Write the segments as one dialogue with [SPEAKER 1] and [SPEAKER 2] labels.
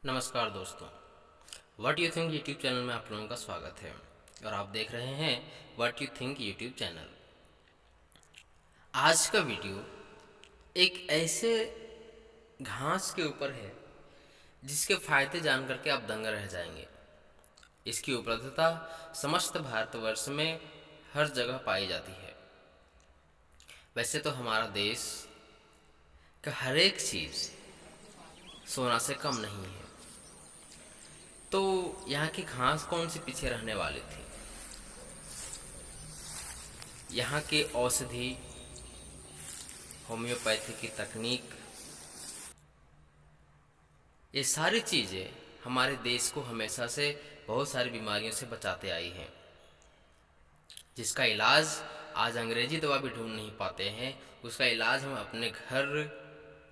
[SPEAKER 1] नमस्कार दोस्तों, what you think YouTube channel में आप लोगों का स्वागत है और आप देख रहे हैं what you think YouTube channel. आज का वीडियो एक ऐसे घास के ऊपर है जिसके फायदे जान करके आप दंग रह जाएंगे। इसकी उपलब्धता समस्त भारतवर्ष में हर जगह पाई जाती है। वैसे तो हमारा देश का हर एक चीज़ सोना से कम नहीं है, तो यहाँ की घास कौन सी पीछे रहने वाली थी। यहाँ के औषधि, होम्योपैथी की तकनीक, ये सारी चीज़ें हमारे देश को हमेशा से बहुत सारी बीमारियों से बचाते आई हैं, जिसका इलाज आज अंग्रेजी दवा भी ढूंढ नहीं पाते हैं। उसका इलाज हम अपने घर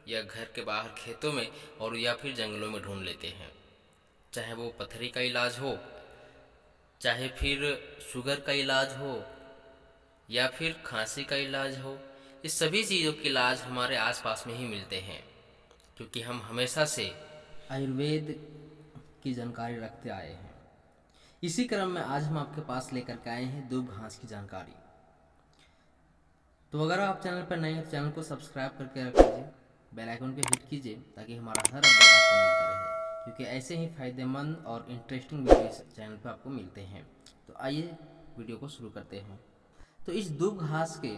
[SPEAKER 1] या घर के बाहर खेतों में और या फिर जंगलों में ढूंढ लेते हैं। चाहे वो पथरी का इलाज हो, चाहे फिर शुगर का इलाज हो, या फिर खांसी का इलाज हो, इस सभी चीज़ों के इलाज हमारे आसपास में ही मिलते हैं, क्योंकि हम हमेशा से आयुर्वेद की जानकारी रखते आए हैं। इसी क्रम में आज हम आपके पास लेकर के आए हैं दूब घास की जानकारी। तो अगर आप चैनल पर नए हैं तो चैनल को सब्सक्राइब करके रख लीजिए, बेल आइकन को हिट कीजिए ताकि हमारा हर अपडेट आपको मिलता रहे, क्योंकि ऐसे ही फायदेमंद और इंटरेस्टिंग वीडियो इस चैनल पर आपको मिलते हैं। तो आइए वीडियो को शुरू करते हैं। तो इस दूब घास के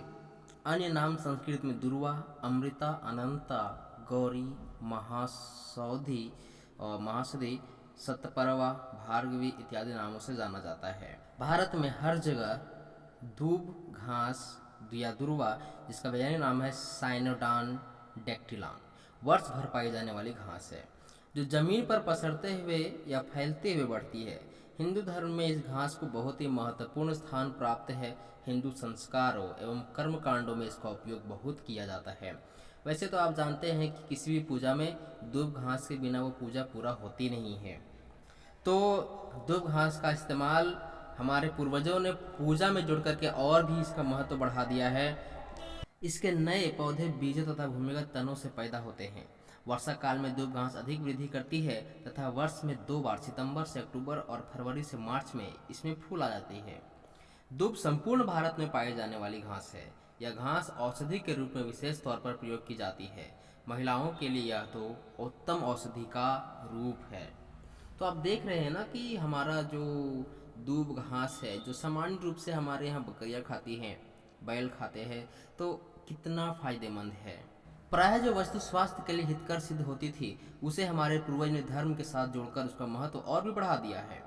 [SPEAKER 1] अन्य नाम संस्कृत में दुर्वा, अमृता, अनंता, गौरी, महासौधी और महासदी, सतपरवा, भार्गवी इत्यादि नामों से जाना जाता है। भारत में हर जगह दूब घास या दुर्वा, जिसका वैज्ञानिक नाम है साइनोडान डेक्टिलान, वर्ष भर पाई जाने वाली घास है, जो जमीन पर पसरते हुए या फैलते हुए बढ़ती है। हिंदू धर्म में इस घास को बहुत ही महत्वपूर्ण स्थान प्राप्त है। हिंदू संस्कारों एवं कर्म कांडों में इसका उपयोग बहुत किया जाता है। वैसे तो आप जानते हैं कि किसी भी पूजा में दूब घास के बिना वो पूजा पूरा होती नहीं है। तो दूब घास का इस्तेमाल हमारे पूर्वजों ने पूजा में जोड़ करके और भी इसका महत्व बढ़ा दिया है। इसके नए पौधे बीजों तथा भूमिगत तनों से पैदा होते हैं। वर्षा काल में दूब घास अधिक वृद्धि करती है तथा वर्ष में 2 बार, सितंबर से अक्टूबर और फरवरी से मार्च में इसमें फूल आ जाती है। दूब संपूर्ण भारत में पाई जाने वाली घास है। यह घास औषधि के रूप में विशेष तौर पर प्रयोग की जाती है। महिलाओं के लिए यह तो उत्तम औषधि का रूप है। तो आप देख रहे हैं ना कि हमारा जो दूब घास है, जो सामान्य रूप से हमारे यहाँ बकरियाँ खाती हैं, बैल खाते हैं, तो कितना फायदेमंद है। प्रायः जो वस्तु स्वास्थ्य के लिए हितकर सिद्ध होती थी, उसे हमारे पूर्वज ने धर्म के साथ जोड़कर उसका महत्व और भी बढ़ा दिया है।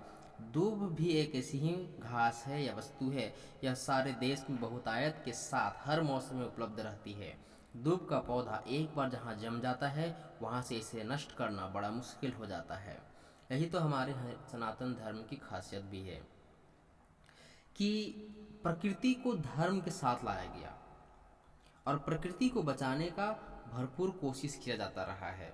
[SPEAKER 1] दूब भी एक ऐसी ही घास है या वस्तु है। यह सारे देश में बहुतायत के साथ हर मौसम में उपलब्ध रहती है। दूब का पौधा एक बार जहाँ जम जाता है, वहाँ से इसे नष्ट करना बड़ा मुश्किल हो जाता है। यही तो हमारे सनातन धर्म की खासियत भी है कि प्रकृति को धर्म के साथ लाया गया और प्रकृति को बचाने का भरपूर कोशिश किया जाता रहा है।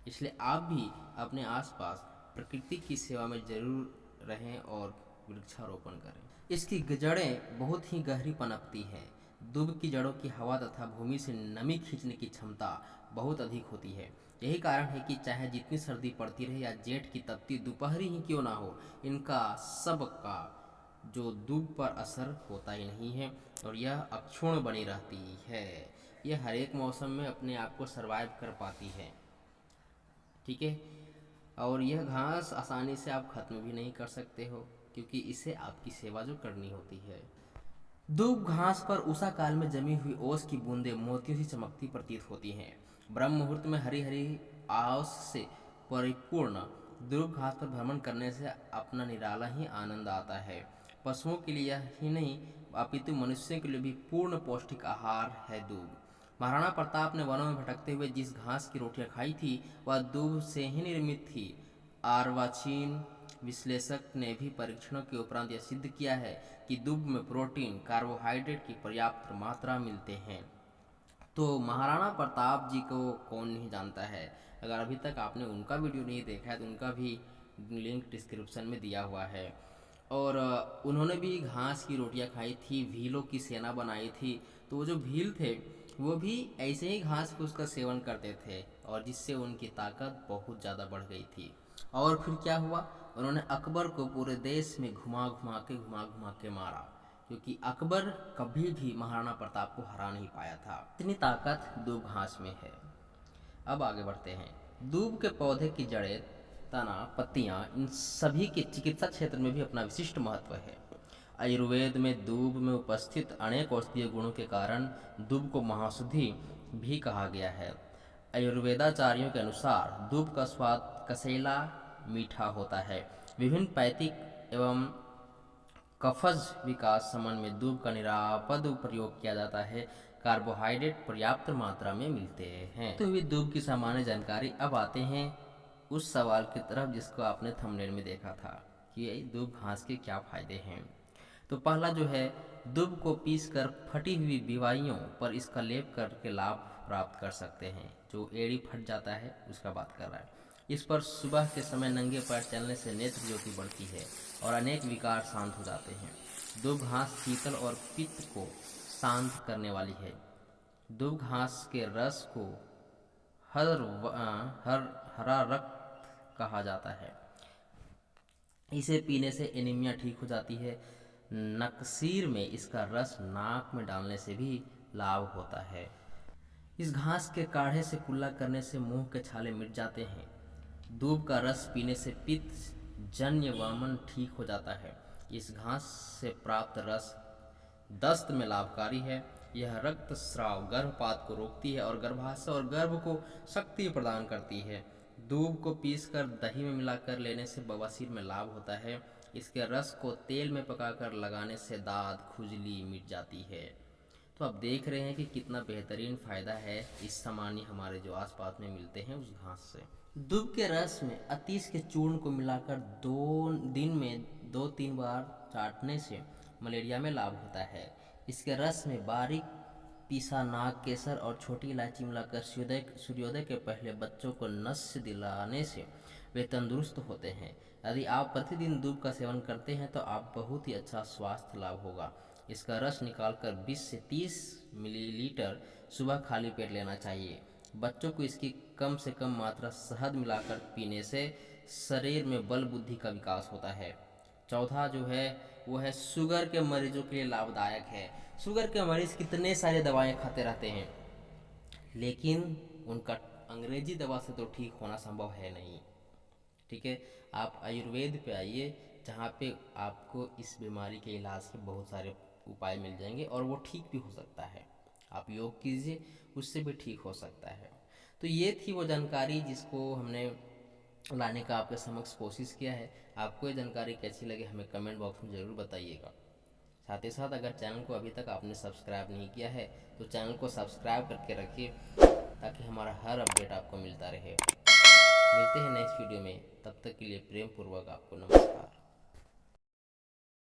[SPEAKER 1] इसलिए आप भी अपने आसपास प्रकृति की सेवा में जरूर रहें और वृक्षारोपण करें। इसकी जड़ें बहुत ही गहरी पनपती हैं। दूब की जड़ों की हवा तथा भूमि से नमी खींचने की क्षमता बहुत अधिक होती है। यही कारण है कि चाहे जितनी सर्दी पड़ती रहे या जेठ की तपती दोपहरी ही क्यों ना हो, इनका सबका जो दूब पर असर होता ही नहीं है और यह अक्षुण्ण बनी रहती है। यह हर एक मौसम में अपने आप को सरवाइव कर पाती है। ठीक है, और यह घास आसानी से आप खत्म भी नहीं कर सकते हो, क्योंकि इसे आपकी सेवा जो करनी होती है। दूब घास पर उषा काल में जमी हुई ओस की बूंदें मोतियों से चमकती प्रतीत होती हैं। ब्रह्म मुहूर्त में हरी हरी आस से परिपूर्ण दूब घास पर भ्रमण करने से अपना निराला ही आनंद आता है। पशुओं के लिए ही नहीं अपितु मनुष्यों के लिए भी पूर्ण पौष्टिक आहार है दूब। महाराणा प्रताप ने वनों में भटकते हुए जिस घास की रोटियां खाई थी, वह दूब से ही निर्मित थी। अर्वाचीन विश्लेषक ने भी परीक्षणों के उपरांत यह सिद्ध किया है कि दूब में प्रोटीन, कार्बोहाइड्रेट की पर्याप्त मात्रा मिलते हैं। तो महाराणा प्रताप जी को कौन नहीं जानता है। अगर अभी तक आपने उनका वीडियो नहीं देखा है तो उनका भी लिंक डिस्क्रिप्शन में दिया हुआ है। और उन्होंने भी घास की रोटियां खाई थी, भीलों की सेना बनाई थी। तो वो जो भील थे वो भी ऐसे ही घास फूस का सेवन करते थे और जिससे उनकी ताकत बहुत ज़्यादा बढ़ गई थी। और फिर क्या हुआ, उन्होंने अकबर को पूरे देश में घुमा घुमा के मारा, क्योंकि अकबर कभी भी महाराणा प्रताप को हरा नहीं पाया था। इतनी ताकत दूब घास में है। अब आगे बढ़ते हैं। दूब के पौधे की जड़ें, तना, पत्तियां, इन सभी के चिकित्सा क्षेत्र में भी अपना विशिष्ट महत्व है। आयुर्वेद में दूब में उपस्थित अनेक औषधीय गुणों के कारण दूब को महाऔषधि भी कहा गया है। आयुर्वेदाचार्यों के अनुसार दूब का स्वाद कसेला मीठा होता है। विभिन्न पैथिक एवं कफज विकास समन में दूब का निरापद प्रयोग किया जाता है। कार्बोहाइड्रेट पर्याप्त मात्रा में मिलते हैं। तो ये दूब की सामान्य जानकारी। अब आते हैं उस सवाल की तरफ जिसको आपने थंबनेल में देखा था कि दूब घास के क्या फायदे हैं। तो पहला जो है, दूब को पीसकर फटी हुई बीमारियों पर इसका लेप करके लाभ प्राप्त कर सकते हैं। जो एड़ी फट जाता है उसका बात कर रहा है। इस पर सुबह के समय नंगे पैर चलने से नेत्र ज्योति बढ़ती है और अनेक विकार शांत हो जाते हैं। दूब घास शीतल और पित्त को शांत करने वाली है। दूब घास के रस को हरा रक्त कहा जाता है। इसे पीने से एनीमिया ठीक हो जाती है। नकसीर में इसका रस नाक में डालने से भी लाभ होता है। इस घास के काढ़े से कुल्ला करने से मुंह के छाले मिट जाते हैं। दूब का रस पीने से पित्त जन्य वमन ठीक हो जाता है। इस घास से प्राप्त रस दस्त में लाभकारी है। यह रक्तस्राव, गर्भपात को रोकती है और गर्भाशय और गर्भ को शक्ति प्रदान करती है। दूब को पीसकर दही में मिलाकर लेने से बवासीर में लाभ होता है। इसके रस को तेल में पकाकर लगाने से दाद, खुजली मिट जाती है। तो आप देख रहे हैं कि कितना बेहतरीन फ़ायदा है इस सामान्य हमारे जो आसपास में मिलते हैं उस घास से। दूब के रस में अतीस के चूर्ण को मिलाकर 2 दिन में 2-3 बार चाटने से मलेरिया में लाभ होता है। इसके रस में बारीक पीसा नाग केसर और छोटी इलायची मिलाकर सूर्योदय के पहले बच्चों को नस्य दिलाने से वे तंदुरुस्त होते हैं। यदि आप प्रतिदिन दूब का सेवन करते हैं तो आप बहुत ही अच्छा स्वास्थ्य लाभ होगा। इसका रस निकालकर 20 से 30 मिलीलीटर सुबह खाली पेट लेना चाहिए। बच्चों को इसकी कम से कम मात्रा शहद मिलाकर पीने से शरीर में बल बुद्धि का विकास होता है। चौथा जो है वो है शुगर के मरीजों के लिए लाभदायक है। शुगर के मरीज कितने सारे दवाएं खाते रहते हैं, लेकिन उनका अंग्रेजी दवा से तो ठीक होना संभव है नहीं। ठीक है, आप आयुर्वेद पे आइए जहाँ पे आपको इस बीमारी के इलाज के बहुत सारे उपाय मिल जाएंगे और वो ठीक भी हो सकता है। आप योग कीजिए, उससे भी ठीक हो सकता है। तो ये थी वो जानकारी जिसको हमने लाने का आपके समक्ष कोशिश किया है। आपको ये जानकारी कैसी लगी हमें कमेंट बॉक्स में ज़रूर बताइएगा। साथ ही साथ अगर चैनल को अभी तक आपने सब्सक्राइब नहीं किया है तो चैनल को सब्सक्राइब करके रखिए ताकि हमारा हर अपडेट आपको मिलता रहे। मिलते हैं नेक्स्ट वीडियो में, तब तक के लिए प्रेम पूर्वक आपको नमस्कार।